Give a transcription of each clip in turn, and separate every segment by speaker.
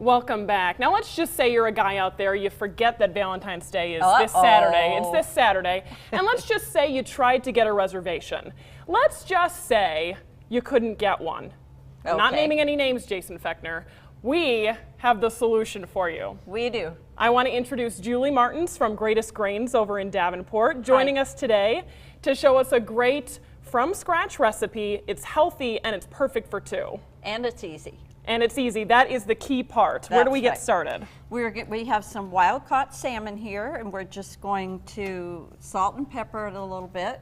Speaker 1: Welcome back. Now let's just say you're a guy out there, you forget that Valentine's Day is this
Speaker 2: Uh-oh.
Speaker 1: Saturday. It's this Saturday. And let's just say you tried to get a reservation. Let's just say you couldn't get one. I'm not naming any names, Jason Fechner. We have the solution for you.
Speaker 2: We do.
Speaker 1: I want to introduce Julie Martins from Greatest Grains over in Davenport, joining us today to show us a great from-scratch recipe. It's healthy and it's perfect for two.
Speaker 2: And it's easy.
Speaker 1: And it's easy. That is the key part. Where do we get started?
Speaker 2: We have some wild-caught salmon here, and we're just going to salt and pepper it a little bit.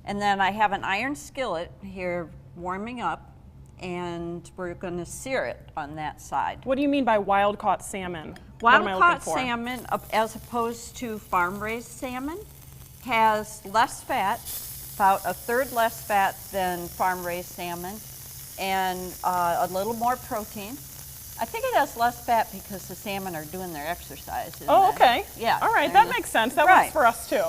Speaker 2: And then I have an iron skillet here warming up, and we're going to sear it on that side.
Speaker 1: What do you mean by wild-caught salmon?
Speaker 2: Wild-caught salmon, as opposed to farm-raised salmon, has less fat, about a third less fat than farm-raised salmon, and a little more protein. I think it has less fat because the salmon are doing their exercise.
Speaker 1: Oh, okay.
Speaker 2: Yeah.
Speaker 1: All right, that makes sense. That works for us too.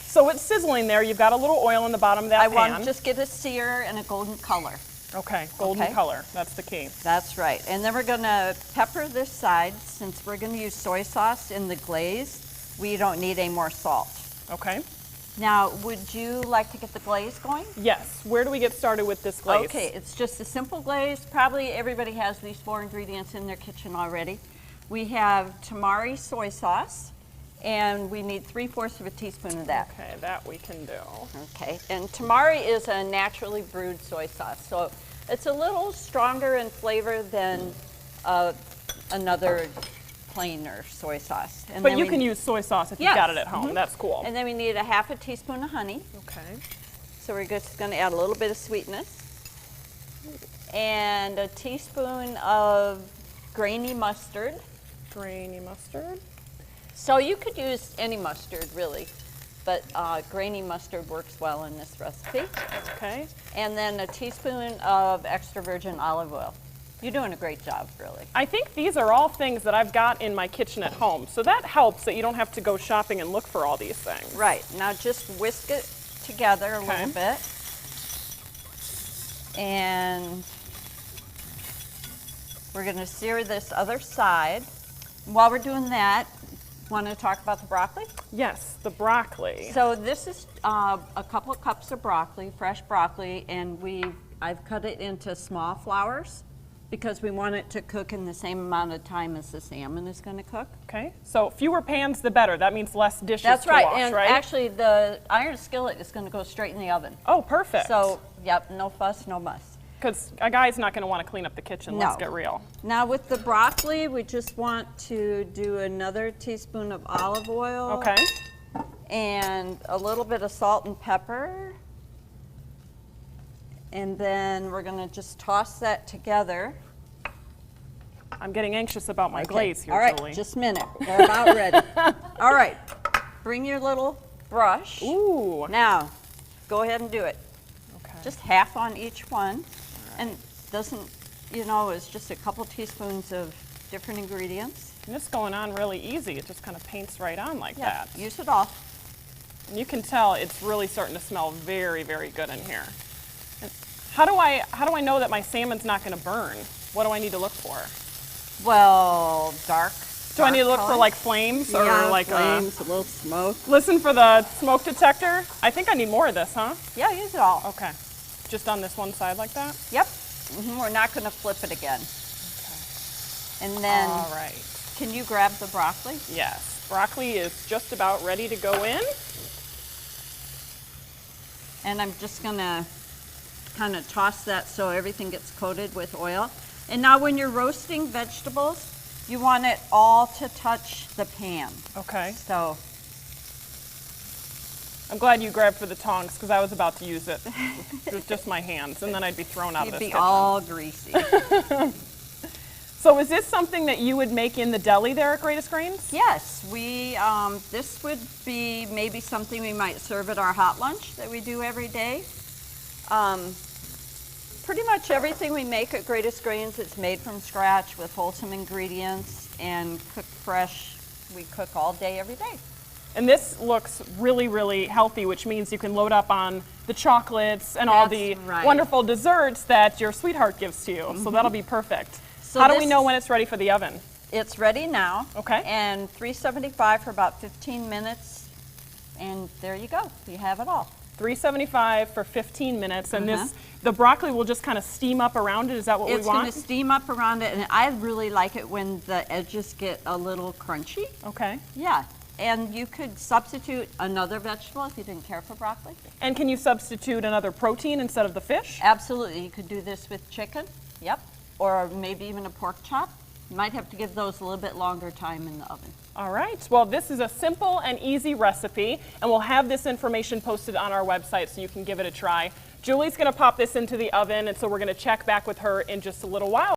Speaker 1: So it's sizzling there. You've got a little oil in the bottom of that pan.
Speaker 2: I want to just get a sear and a golden color.
Speaker 1: Okay, golden color. That's the key.
Speaker 2: That's right. And then we're going to pepper this side. Since we're going to use soy sauce in the glaze, we don't need any more salt.
Speaker 1: Okay.
Speaker 2: Now, would you like to get the glaze going?
Speaker 1: Yes. Where do we get started with this glaze?
Speaker 2: Okay, it's just a simple glaze. Probably everybody has these 4 ingredients in their kitchen already. We have tamari soy sauce, and we need 3/4 of a teaspoon of that.
Speaker 1: Okay, that we can do.
Speaker 2: Okay, and tamari is a naturally brewed soy sauce, so it's a little stronger in flavor than another plainer soy sauce. And
Speaker 1: but you can use soy sauce if you've got it at home. That's cool.
Speaker 2: And then we need a 1/2 teaspoon of honey.
Speaker 1: Okay.
Speaker 2: So we're just going to add a little bit of sweetness. And a teaspoon of grainy mustard.
Speaker 1: Grainy mustard.
Speaker 2: So you could use any mustard, really, but grainy mustard works well in this recipe.
Speaker 1: Okay.
Speaker 2: And then a teaspoon of extra virgin olive oil. You're doing a great job, really.
Speaker 1: I think these are all things that I've got in my kitchen at home, so that helps that you don't have to go shopping and look for all these things.
Speaker 2: Right. Now just whisk it together a little bit. And we're going to sear this other side. While we're doing that, want to talk about the broccoli?
Speaker 1: Yes, the broccoli.
Speaker 2: So this is a couple of cups of broccoli, fresh broccoli, and I've cut it into small flowers because we want it to cook in the same amount of time as the salmon is going to cook.
Speaker 1: Okay, so fewer pans the better. That means less dishes
Speaker 2: That's
Speaker 1: to
Speaker 2: right,
Speaker 1: wash,
Speaker 2: and
Speaker 1: right?
Speaker 2: actually the iron skillet is going to go straight in the oven.
Speaker 1: Oh, perfect.
Speaker 2: So, yep, no fuss, no muss.
Speaker 1: Because a guy's not going to want to clean up the kitchen, let's get real.
Speaker 2: Now with the broccoli, we just want to do another teaspoon of olive oil.
Speaker 1: Okay.
Speaker 2: And a little bit of salt and pepper. And then we're going to just toss that together.
Speaker 1: I'm getting anxious about my glaze here,
Speaker 2: All right,
Speaker 1: Julie.
Speaker 2: just a minute. We're about ready. All right, bring your little brush.
Speaker 1: Ooh.
Speaker 2: Now, go ahead and do it.
Speaker 1: Okay.
Speaker 2: Just half on each one. And doesn't, it's just a couple teaspoons of different ingredients.
Speaker 1: And this going on really easy. It just kind of paints right on like that.
Speaker 2: Use it all.
Speaker 1: And you can tell it's really starting to smell very, very good in here. And how do I know that my salmon's not going to burn? What do I need to look for?
Speaker 2: Well, dark.
Speaker 1: Do I need to look for like flames or like
Speaker 2: flames, a little smoke?
Speaker 1: Listen for the smoke detector. I think I need more of this, huh?
Speaker 2: Yeah, use it all.
Speaker 1: Okay. Just on this one side like that?
Speaker 2: Yep. We're not going to flip it again. Okay. And then,
Speaker 1: all right.
Speaker 2: Can you grab the broccoli?
Speaker 1: Yes. Broccoli is just about ready to go in.
Speaker 2: And I'm just going to kind of toss that so everything gets coated with oil. And now when you're roasting vegetables, you want it all to touch the pan.
Speaker 1: Okay.
Speaker 2: So
Speaker 1: I'm glad you grabbed for the tongs because I was about to use it with just my hands, and then I'd be thrown out of this kitchen.
Speaker 2: You'd be all greasy.
Speaker 1: So is this something that you would make in the deli there at Greatest Grains?
Speaker 2: Yes, this would be maybe something we might serve at our hot lunch that we do every day. Pretty much everything we make at Greatest Grains, it's made from scratch with wholesome ingredients and cooked fresh. We cook all day, every day.
Speaker 1: And this looks really, really healthy, which means you can load up on the chocolates and all the wonderful desserts that your sweetheart gives to you. So that'll be perfect.
Speaker 2: So
Speaker 1: How do we
Speaker 2: this-
Speaker 1: know when it's ready for the oven?
Speaker 2: It's ready now.
Speaker 1: Okay.
Speaker 2: And 375 for about 15 minutes. And there you go. You have it all.
Speaker 1: 375 for 15 minutes, and the broccoli will just kind of steam up around it. Is that what we
Speaker 2: It's going
Speaker 1: want?
Speaker 2: to steam up around it, and I really like it when the edges get a little crunchy.
Speaker 1: Okay.
Speaker 2: Yeah. And you could substitute another vegetable if you didn't care for broccoli.
Speaker 1: And can you substitute another protein instead of the fish?
Speaker 2: Absolutely. You could do this with chicken. Yep. Or maybe even a pork chop. You might have to give those a little bit longer time in the oven.
Speaker 1: All right. Well, this is a simple and easy recipe, and we'll have this information posted on our website so you can give it a try. Julie's going to pop this into the oven, and so we're going to check back with her in just a little while.